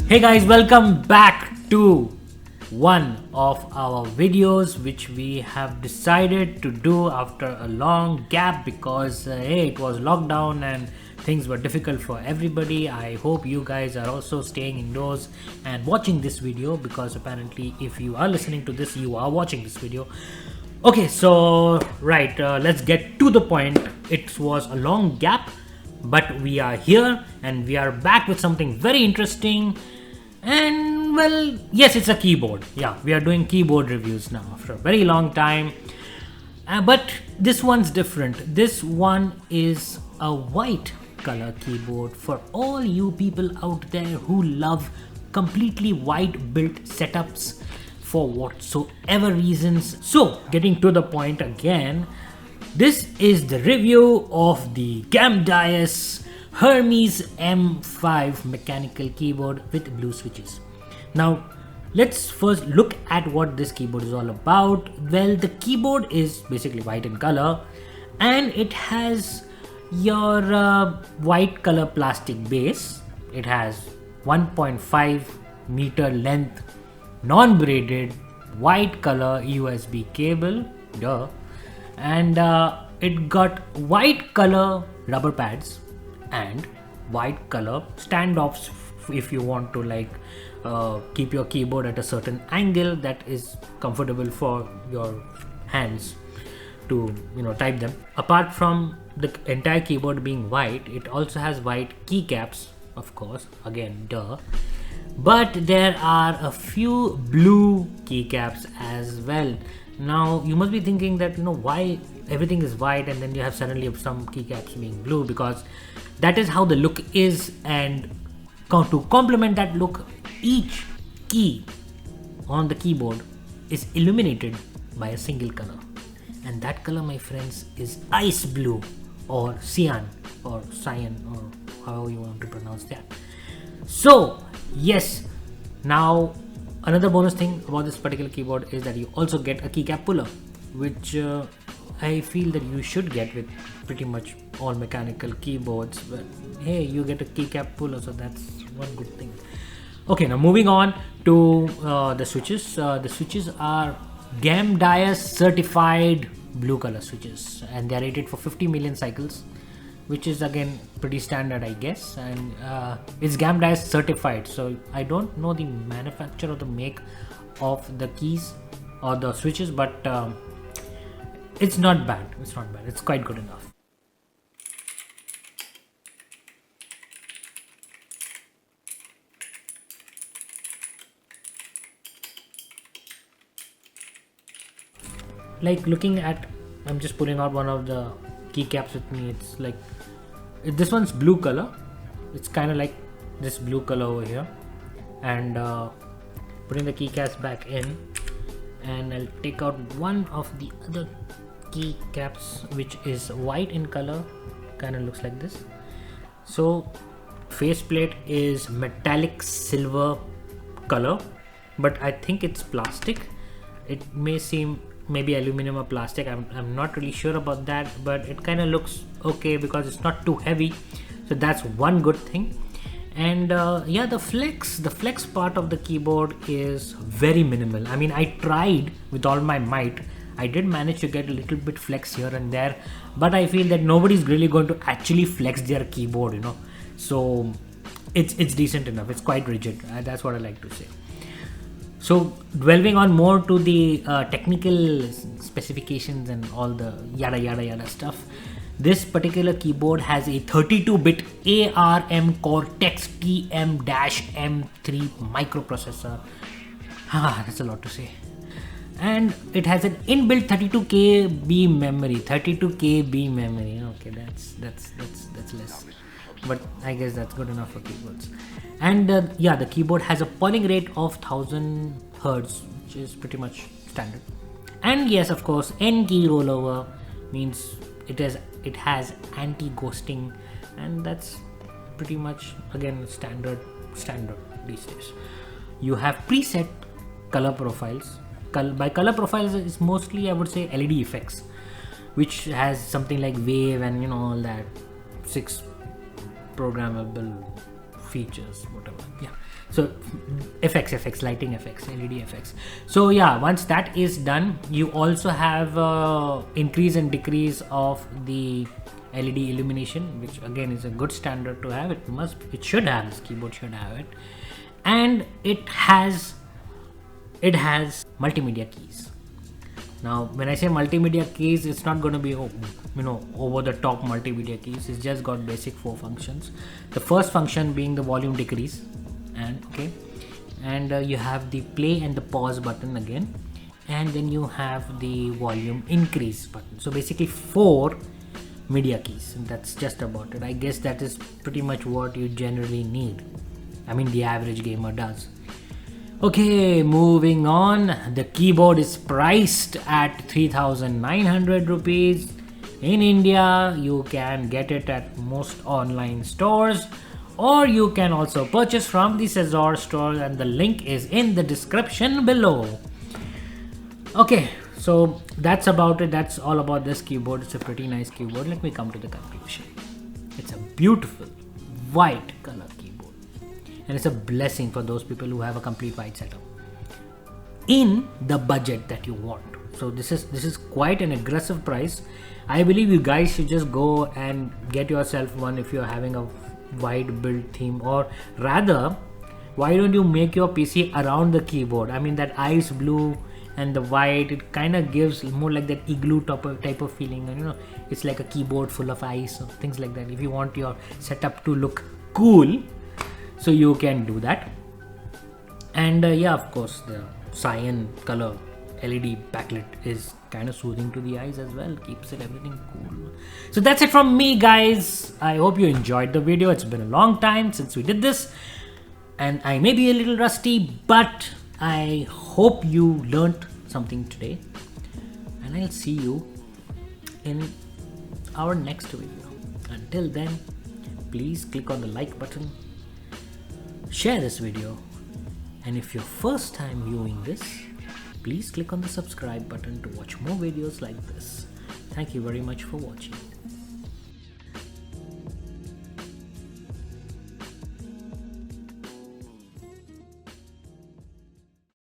Hey guys, welcome back to one of our videos which we have decided to do after a long gap because hey, it was lockdown and things were difficult for everybody. I hope you guys are also staying indoors and watching this video, because apparently if you are listening to this, you are watching this video. Okay, so right, let's get to the point. It was a long gap, but we are here and we are back with something very interesting. And well, yes, it's a keyboard. Yeah, we are doing keyboard reviews now after a very long time. But this one's different. This one is a white color keyboard for all you people out there who love completely white built setups for whatsoever reasons. So, getting to the point again, this is the review of the Gamdias Hermes M5 mechanical keyboard with blue switches. Now, let's first look at what this keyboard is all about. Well, the keyboard is basically white in color and it has your white color plastic base. It has 1.5 meter length non-braided white color USB cable, and it got white color rubber pads and white color standoffs if you want to keep your keyboard at a certain angle that is comfortable for your hands to type them. Apart from the entire keyboard being white, it also has white keycaps, of course, again but there are a few blue keycaps as well. Now you must be thinking that why everything is white and then you have suddenly some keycaps being blue, because that is how the look is, and to complement that look, each key on the keyboard is illuminated by a single color, and that color, my friends, is ice blue or cyan or cyan or however you want to pronounce that. So yes, now another bonus thing about this particular keyboard is that you also get a keycap puller, which I feel that you should get with pretty much all mechanical keyboards. But hey, you get a keycap puller, so that's one good thing. Okay, now moving on to the switches. The switches are Gamdias certified blue color switches, and they are rated for 50 million cycles, which is again pretty standard, I guess, and it's Gamdias certified. So I don't know the manufacturer or the make of the keys or the switches, but it's not bad. It's not bad. It's quite good enough. Like looking at, I'm just pulling out one of the keycaps with me. It's like this one's blue color. It's kind of like this blue color over here, and putting the keycaps back in, and I'll take out one of the other keycaps which is white in color, kind of looks like this. So faceplate is metallic silver color, but I think it's plastic. It may seem maybe aluminum or plastic, I'm not really sure about that, but it kind of looks okay because it's not too heavy, so that's one good thing. And yeah, the flex part of the keyboard is very minimal. I mean, I tried with all my might. I did manage to get a little bit flex here and there, but I feel that nobody's really going to actually flex their keyboard, so it's decent enough. It's quite rigid. That's what I like to say. So delving on more to the technical specifications and all the yada stuff, this particular keyboard has a 32-bit ARM Cortex TM-M3 microprocessor. That's a lot to say. And it has an inbuilt 32 KB memory. 32 KB memory. Okay, that's less, but I guess that's good enough for keyboards. And yeah, the keyboard has a polling rate of 1000 Hz, which is pretty much standard. And yes, of course, N key rollover means it has anti-ghosting, and that's pretty much again standard these days. You have preset color profiles. By color profiles is mostly, I would say, LED effects, which has something like wave and all that 6 programmable features, whatever. Yeah, So effects, lighting effects, LED effects. So yeah, once that is done, you also have increase and decrease of the LED illumination, which again is a good standard to have. It should have, this keyboard should have it. And it has multimedia keys. Now when I say multimedia keys, it's not going to be over the top multimedia keys. It's just got basic 4 functions. The first function being the volume decrease, and you have the play and the pause button again, and then you have the volume increase button. So basically 4 media keys, and that's just about it. I guess that is pretty much what you generally need. I mean, the average gamer does. Okay, moving on. The keyboard is priced at 3,900 rupees. In India, you can get it at most online stores, or you can also purchase from the CEZOR store, and the link is in the description below. Okay, so that's about it. That's all about this keyboard. It's a pretty nice keyboard. Let me come to the conclusion. It's a beautiful white color keyboard, and it's a blessing for those people who have a complete white setup in the budget that you want. So this is quite an aggressive price. I believe you guys should just go and get yourself one if you're having a white build theme, or rather, why don't you make your PC around the keyboard? I mean, that ice blue and the white, it kind of gives more like that igloo type of feeling, and it's like a keyboard full of ice or things like that. If you want your setup to look cool, so you can do that. And yeah, of course, the cyan color LED backlit is kind of soothing to the eyes as well, keeps everything cool. So that's it from me, guys. I hope you enjoyed the video. It's been a long time since we did this, and I may be a little rusty, but I hope you learned something today, and I'll see you in our next video. Until then, please click on the like button, share this video, and if you're first time viewing this, please click on the subscribe button to watch more videos like this. Thank you very much for watching.